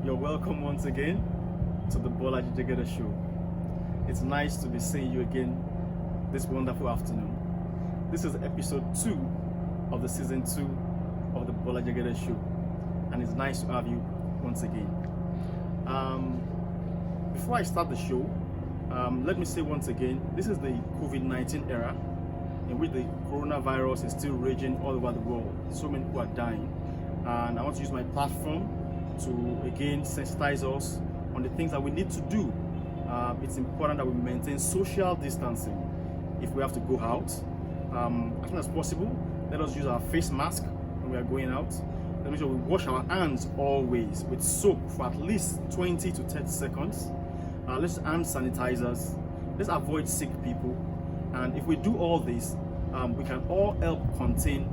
You're welcome once again to the Bolaji Jegede show. It's nice to be seeing you again this wonderful afternoon. This is episode 2 of the season 2 of the Bolaji Jegede show, and it's nice to have you once again. Before I start the show, let me say once again, this is the COVID-19 era in which the coronavirus is still raging all over the world. So many people are dying, and I want to use my platform to again sensitize us on the things that we need to do. It's important that we maintain social distancing if we have to go out. As soon as possible, let us use our face mask when we are going out. Let me sure we wash our hands always with soap for at least 20 to 30 seconds. Let's hand sanitizers. Let's avoid sick people. And if we do all this, we can all help contain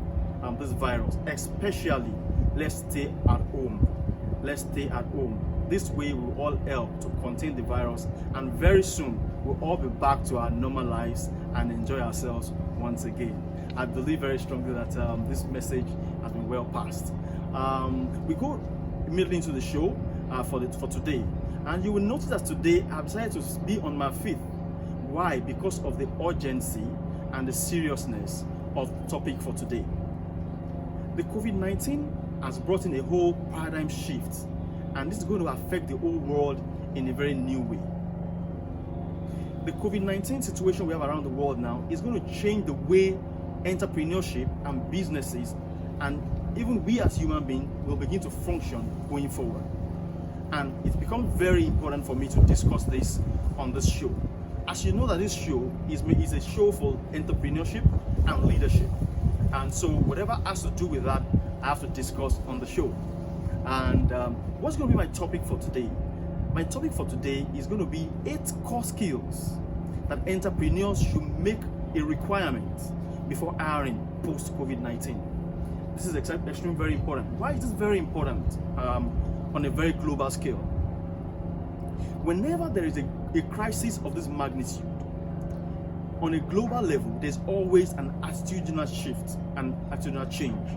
this virus. Especially, let's stay at home. Let's stay at home. This way, we will all help to contain the virus, and very soon we'll all be back to our normal lives and enjoy ourselves once again. I believe very strongly that this message has been well passed. We go immediately into the show for today, and you will notice that today I've decided to be on my feet. Why? Because of the urgency and the seriousness of the topic for today. The COVID-19 has brought in a whole paradigm shift, and this is going to affect the whole world in a very new way. The COVID-19 situation we have around the world now is going to change the way entrepreneurship and businesses, and even we as human beings, will begin to function going forward. And it's become very important for me to discuss this on this show. As you know, that this show is a show for entrepreneurship and leadership, and so whatever has to do with that, I have to discuss on the show. And what's going to be my topic for today? My topic for today is going to be 8 core skills that entrepreneurs should make a requirement before hiring post-COVID-19. This is extremely very important. Why is this very important on a very global scale? Whenever there is a crisis of this magnitude, on a global level, there's always an attitudinal shift and attitudinal change.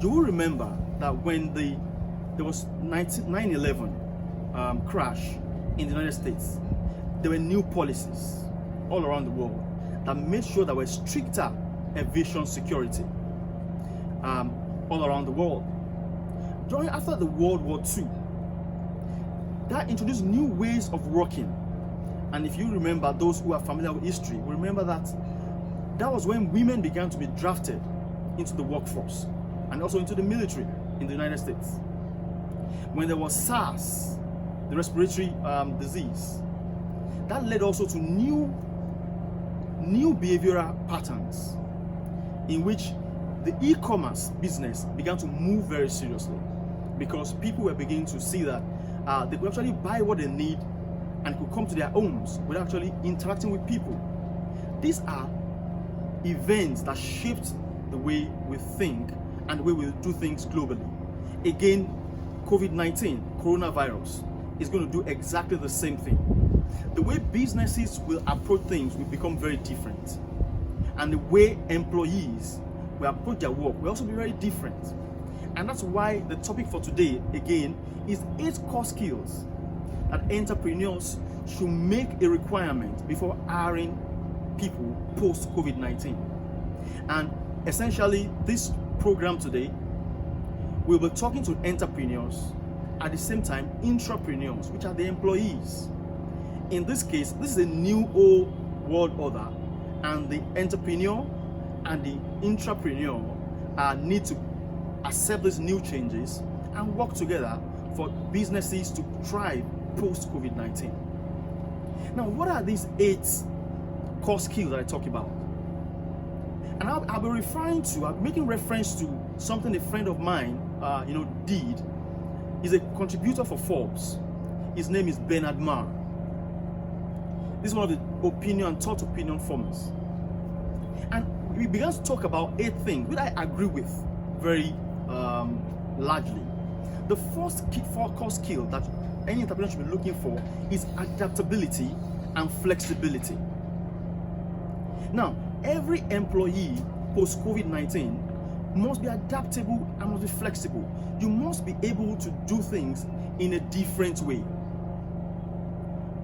You will remember that when there was 9/11 crash in the United States, there were new policies all around the world that made sure there was stricter aviation security all around the world. After the World War II, that introduced new ways of working. And if you remember, those who are familiar with history will remember that was when women began to be drafted into the workforce and also into the military in the United States. When there was SARS, the respiratory disease, that led also to new behavioral patterns in which the e-commerce business began to move very seriously, because people were beginning to see that they could actually buy what they need and could come to their homes without actually interacting with people. These are events that shaped the way we think and the way we do things globally. Again, COVID-19, coronavirus, is going to do exactly the same thing. The way businesses will approach things will become very different. And the way employees will approach their work will also be very different. And that's why the topic for today, again, is 8 core skills that entrepreneurs should make a requirement before hiring people post-COVID-19. And essentially, this program today, we'll be talking to entrepreneurs, at the same time intrapreneurs, which are the employees. In this case, this is a new old world order, and the entrepreneur and the intrapreneur need to accept these new changes and work together for businesses to thrive post-COVID-19. Now, what are these 8 core skills that I talk about? And I'll be making reference to something a friend of mine did. He's a contributor for Forbes. His name is Bernard Marr. This is one of the thought opinion formers. And we began to talk about 8 things, which I agree with very largely. The first core skill that any entrepreneur should be looking for is adaptability and flexibility. Now, every employee post-COVID-19 must be adaptable and must be flexible. You must be able to do things in a different way.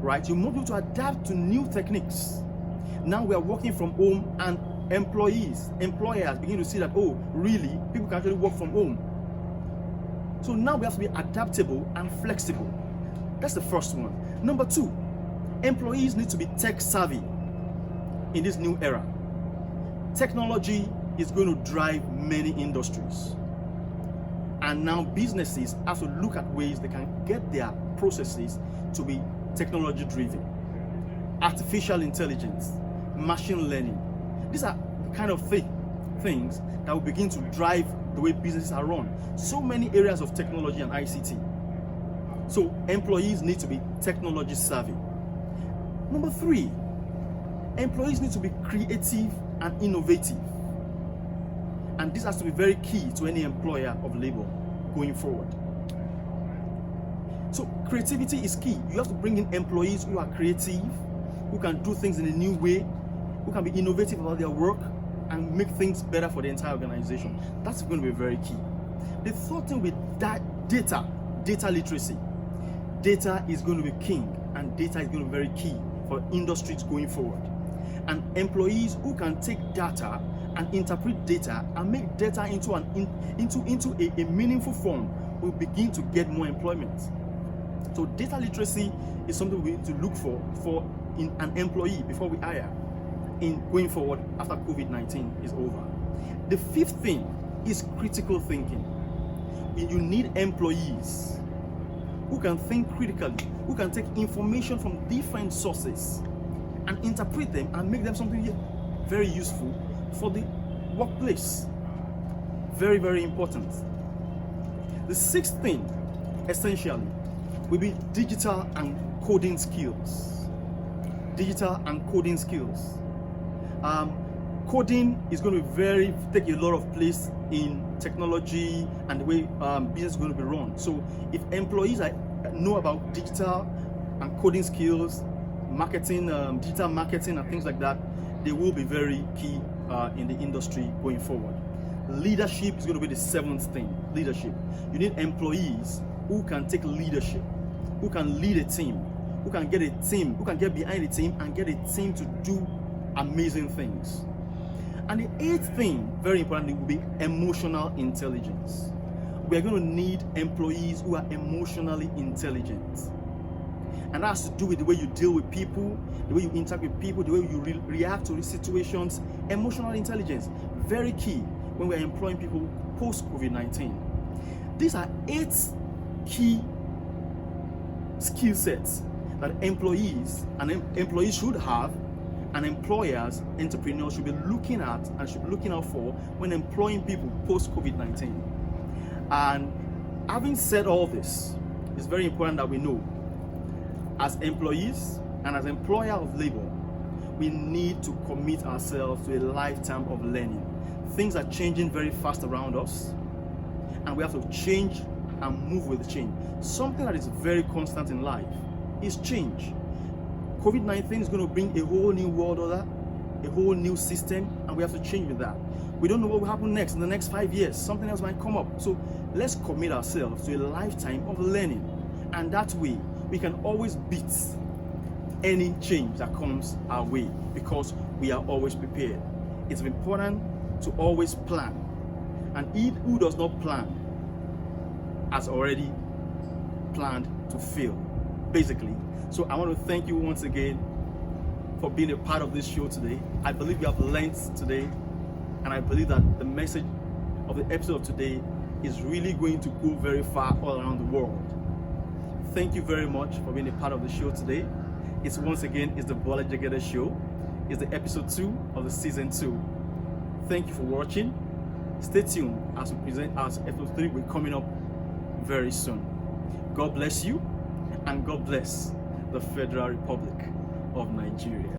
Right? You must be able to adapt to new techniques. Now we are working from home, and employers begin to see that, oh, really? People can actually work from home. So now we have to be adaptable and flexible. That's the first one. Number two, employees need to be tech savvy in this new era. Technology is going to drive many industries. And now businesses have to look at ways they can get their processes to be technology driven. Artificial intelligence, machine learning. These are the kind of things that will begin to drive the way businesses are run. So many areas of technology and ICT. So employees need to be technology savvy. Number three, employees need to be creative and innovative. And this has to be very key to any employer of labor going forward. So creativity is key. You have to bring in employees who are creative, who can do things in a new way, who can be innovative about their work and make things better for the entire organization. That's going to be very key. The third thing with that, data literacy. Data is going to be king, and data is going to be very key for industries going forward. And employees who can take data and interpret data and make data into a meaningful form will begin to get more employment. So data literacy is something we need to look for in an employee before we hire in going forward after COVID-19 is over. The fifth thing is critical thinking. You need employees who can think critically, who can take information from different sources and interpret them and make them something very useful for the workplace. Very, very important. The sixth thing, essentially, will be digital and coding skills. Digital and coding skills. Coding is going to take a lot of place in technology and the way business is going to be run. So if employees know about digital and coding skills, marketing, digital marketing and things like that, they will be very key in the industry going forward. Leadership is going to be the seventh thing. Leadership. You need employees who can take leadership, who can lead a team, who can get behind a team and get a team to do amazing things. And the eighth thing, very importantly, will be emotional intelligence. We are going to need employees who are emotionally intelligent. And that has to do with the way you deal with people, the way you interact with people, the way you react to situations. Emotional intelligence, very key when we're employing people post-COVID-19. These are 8 key skill sets that employees should have, and employers, entrepreneurs should be looking at and should be looking out for when employing people post-COVID-19. And having said all this, it's very important that we know, as employees and as employer of labor, we need to commit ourselves to a lifetime of learning. Things are changing very fast around us, and we have to change and move with the change. Something that is very constant in life is change. COVID-19 is going to bring a whole new world order, a whole new system, and we have to change with that. We don't know what will happen next in the next 5 years. Something else might come up. So let's commit ourselves to a lifetime of learning. And that way, we can always beat any change that comes our way because we are always prepared. It's important to always plan. And he who does not plan has already planned to fail, basically. So I want to thank you once again for being a part of this show today. I believe you have learned today, and I believe that the message of the episode of today is really going to go very far all around the world. Thank you very much for being a part of the show today. It's the Bolaji Jegede show. It's the episode 2 of the season 2. Thank you for watching. Stay tuned as we present our episode 3. We're coming up very soon. God bless you, and God bless the Federal Republic of Nigeria.